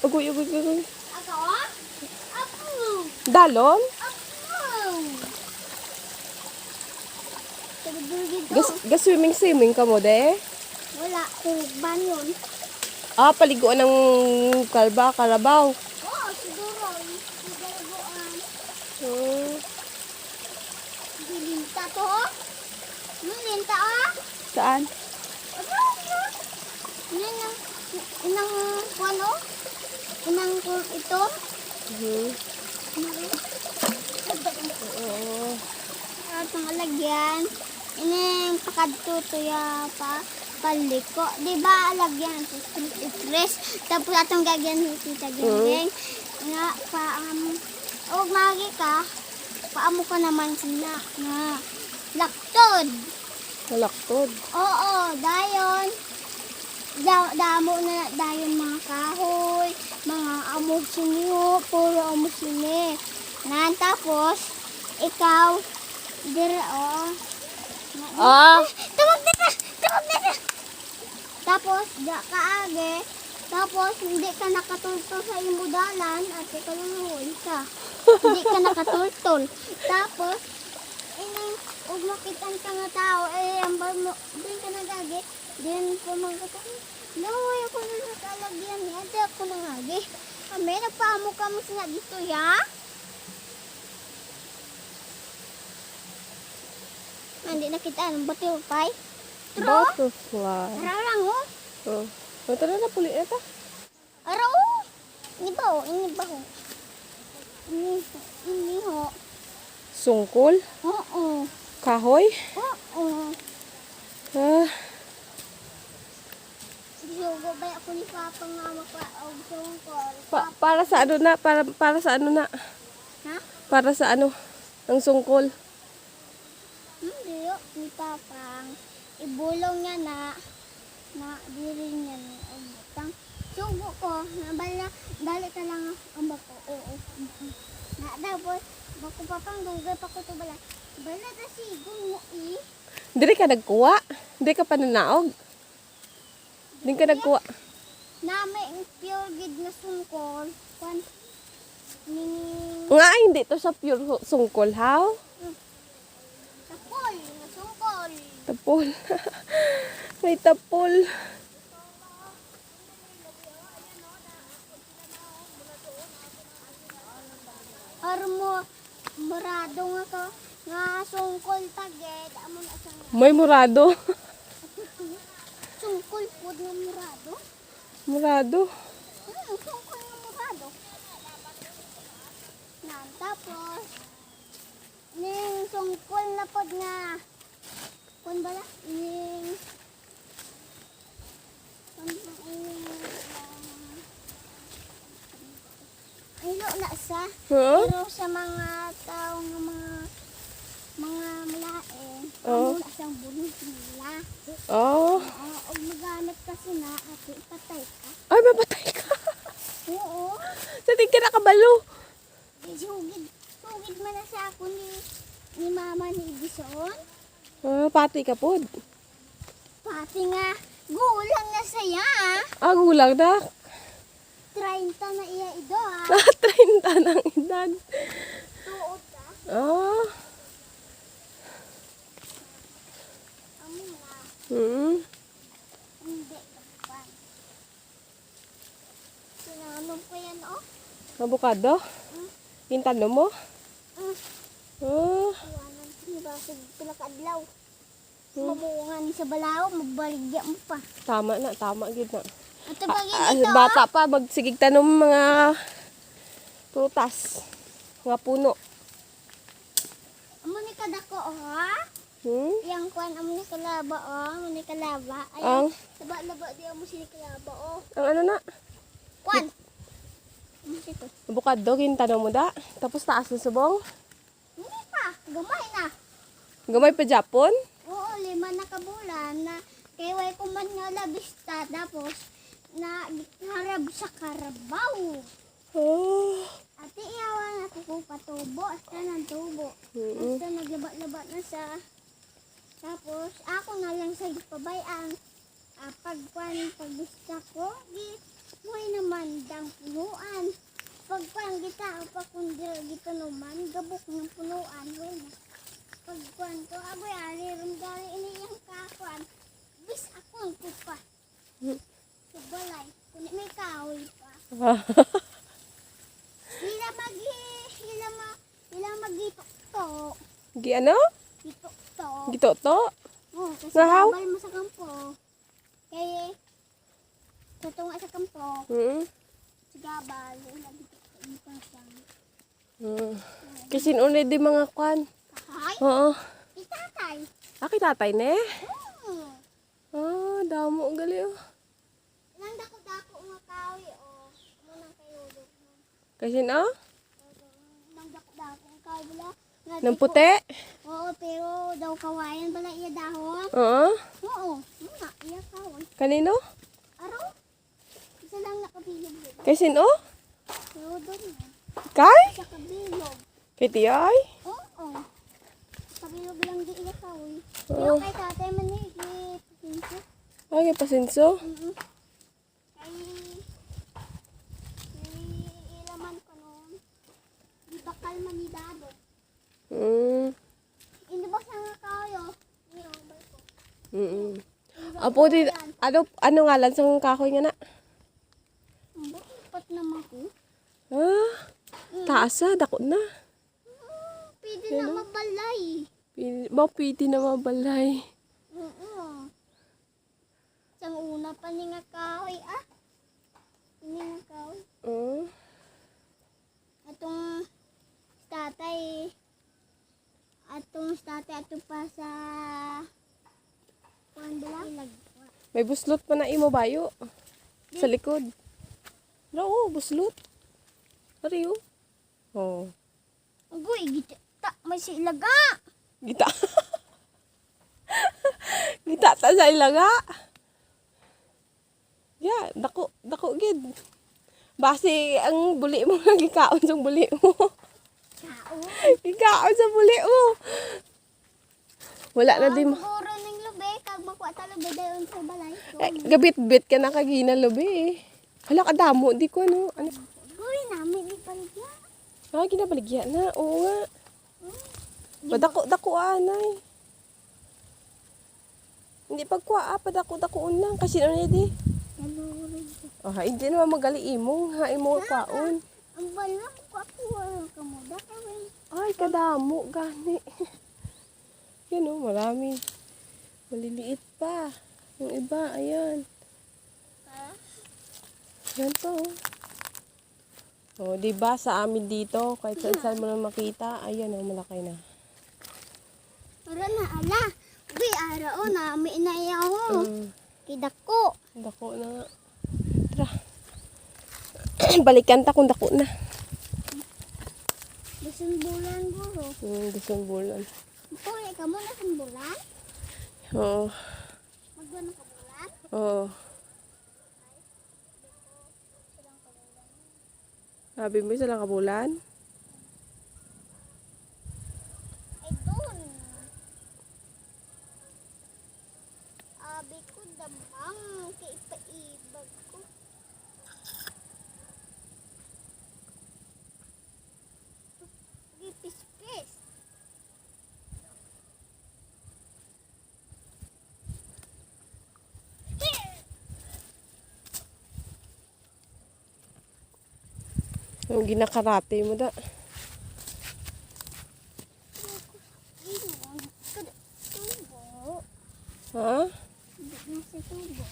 Ugoy, ugoy, ugoy. Ako? Ako. Dalon? Swimming ka mo, de? Wala, tugban yun. Ah, paliguan ng kalabaw. Oo, siguro. Siguraguan. Hmm. Linta to? Linta ah? Saan? Ano? Inang ano? Inang ito? Oo. At ang alagyan. Inang pakadtutuya pa. Paliko. Diba alagyan? Stress. Tapos atong gagyan tita gengeng. Nga o magi ka. Paamo ka naman sina. Nga. Laktod. Malaktod. Oo, dayon. Damo na dayon mga kahoy. Mga amusiniho. Puro amusini. Nga tapos, ikaw, dire tawag na ka! Tawag na ka! Tapos, da kaage. Tapos, hindi ka nakatultol sa imudalan at ikaluluhol ka. Hindi ka nakatultol. Tapos, huwag makitan ka nga tao, ang bar mo, din ka nagagi, din po mga katang, laway ako na nakalagyan niya, di ako nangagi. Kami, nagpaamo ka mo sila dito, ya? Hindi nakita, anong butterfly? Butterfly. Araw lang, oh. Oh. Ito na puli ito. Araw, oh. Ini ba, oh. Ini, ho. Sungkol. Oo. Kahoy. Oo. Ah. Sugo ba ako ni Papa nga makaog sungkol? Para sa ano na? Para sa ano na? Ha? Para sa ano? Ang sungkol. Hindi yun. Ni Papa. Ibulong niya na diri niya ni Obutang. Sugo ko. Balik ka lang ang bako. Oo. Na tapos, bako Papang dugay pa ko ito bala. Bala na sigong mo eh. Dili ka nagkuha? Dili ka pananaog? Dili ka nagkuha? Na may pure gid na sungkol. Kwan. Nga, hindi to sa pure sungkol, how? Tapol. Na sungkol. Tapol. May tapol. Armo. Murado nga ka. Nga sungkol taged. Amo na sa May murado. sungkol po nga murado. Murado. Sungkol nga murado. Nan tapos ning sungkol na pod nga kun bala ning ilo na sa Huh? pero sa mga tao nga mga malain Oh. na siyang bunog nila. Oh. Og magamit kasi na at ipatay ka. Ay, mapatay ka. Oo. Sa tingin ka nakabalo. Sugid man na sa ako ni mama ni Edison. Ah, pati ka po. Pati nga, gulang na saya. Ah, gulang na. 30 na iya ido ha. 30 ng edad. Tuod ka. Ah. Amo na. Hindi ka. Sinanong ko yan oh. Avocado? Pintano mo? Ah. Iwanan ko ni Basig pinakadlaw. Mabungan ni sa balaw, magbaligya mo pa. Tama na, tama gid na. At bagay dito Bata pa, magsigig tanom mga prutas. Mga puno. Amo ni kadako oh ha. Yang kwan amo ni kalaba oh, amo ni kalaba. Ang? Laba di amo si kalaba oh. Ang ano na? Kwan. Amo ito. Avocado, gintanong mo da. Tapos taas ng subong. Hindi pa, gamay na. Gamay pa Japon. Oo, 5 na kabulan na kay way ko man nga labista tapos na harab sa karabaw. Oh. Ate iyawan ako ko patubo, hasta ng tubo. Hasta naglaba-laba na sa tapos ako na lang sa pabayaan. Paggusta ko, di mo'y naman dang puno. pa kung dito naman, gabok ng punuan. Wala. Pagkuhan ko, aboy, rin dali iniyang kakuan. Bis ako ang kupa. Sa balay. Kung may kahoy pa. Hila mag-itok-to. Gi ano? Itok-to. Gito to? Oo, kasi Nahaw? babal mo sa kampo. Kaya, tutong sa kampo. Sigabal. Kasi unay di mga kwan. Kahay? Oo. Itatay. Aki tatay ne? Oo. Ah, damo ang gali oh. Ilang dako-dako nga kahoy, o. Munang kayo. Kasi no? Ilang dako-dako nga kahoy, bala. Nga Nang tipo- puti? Oo, pero daw kawayan bala iya dahon. Oo. Oo, nga, iya kahoy. Kanino? Araw? Isa lang nakabilog. Kasi no? Pero doon na. Kay? Sa kabilog. Kiti ay? Oo. Kabilog lang di iya kahoy. Oo. Pero kay tatay manigit. Pinto. Ay, pasenso. Kay ilaman ko noon. Di bakal manidado. Hindi ba siya nga kayo? Niyobal ko. Apo di, ano ngalan sa kahoy nga na? Ang bukipat naman ko. Ah, taas ah, dako na. Pwede na mabalay. Pwede na mabalay. Oo. Sang una pa ni nga kahoy Ini nga kahoy. Atong tatay ato pa sa Kuandala. May buslot pa na imo bayo. Sa likod. Oo, buslot. Ari oh. Oh. Ugoy, gita. May silaga. Gita. Gita ta sa ilaga. Ya, dako gid. Base ang buli mo gikaon sa buli mo. Kao. Gikaon sa buli mo. Wala na di mo. Siguro ning lubi kag makuha ta lubi dayon sa balay. Gabit-bit ka na kagina lobi. Hala ka damo di ko ano. Ugoy, namin di paligya. Ah, ginabaligya na. Oo nga. Padako-dako anay. Hindi pagkuha padako-dakoon lang kasi ano ni di. Ah, hindi naman magali imong ha imo kaon. Ang bala ko ka mo da kaway. Ay, kadamo gani. Yan oh, marami. Maliliit pa. Yung iba, ayan. Ha? Yan pa oh. Oh, di ba sa amin dito, kahit saan mo na makita, ayan oh, malaki na. Ara na ala. Ugoy, ara o namin na iyaw. Kidako. Dako na nga. Tara. Balikan ta kung dako na. Bisan bulan guro. Gustong bulan. Puli ka mo na sa bulan? Oo. Magwan ka bulan? Oo. Sabi mo isa lang kabulan? Ay doon. Abi ko damang kay ipaibag ko. Gipis-pis. Yung ginakarate mo da. Tubo. Ha? Hindi na sa tubo.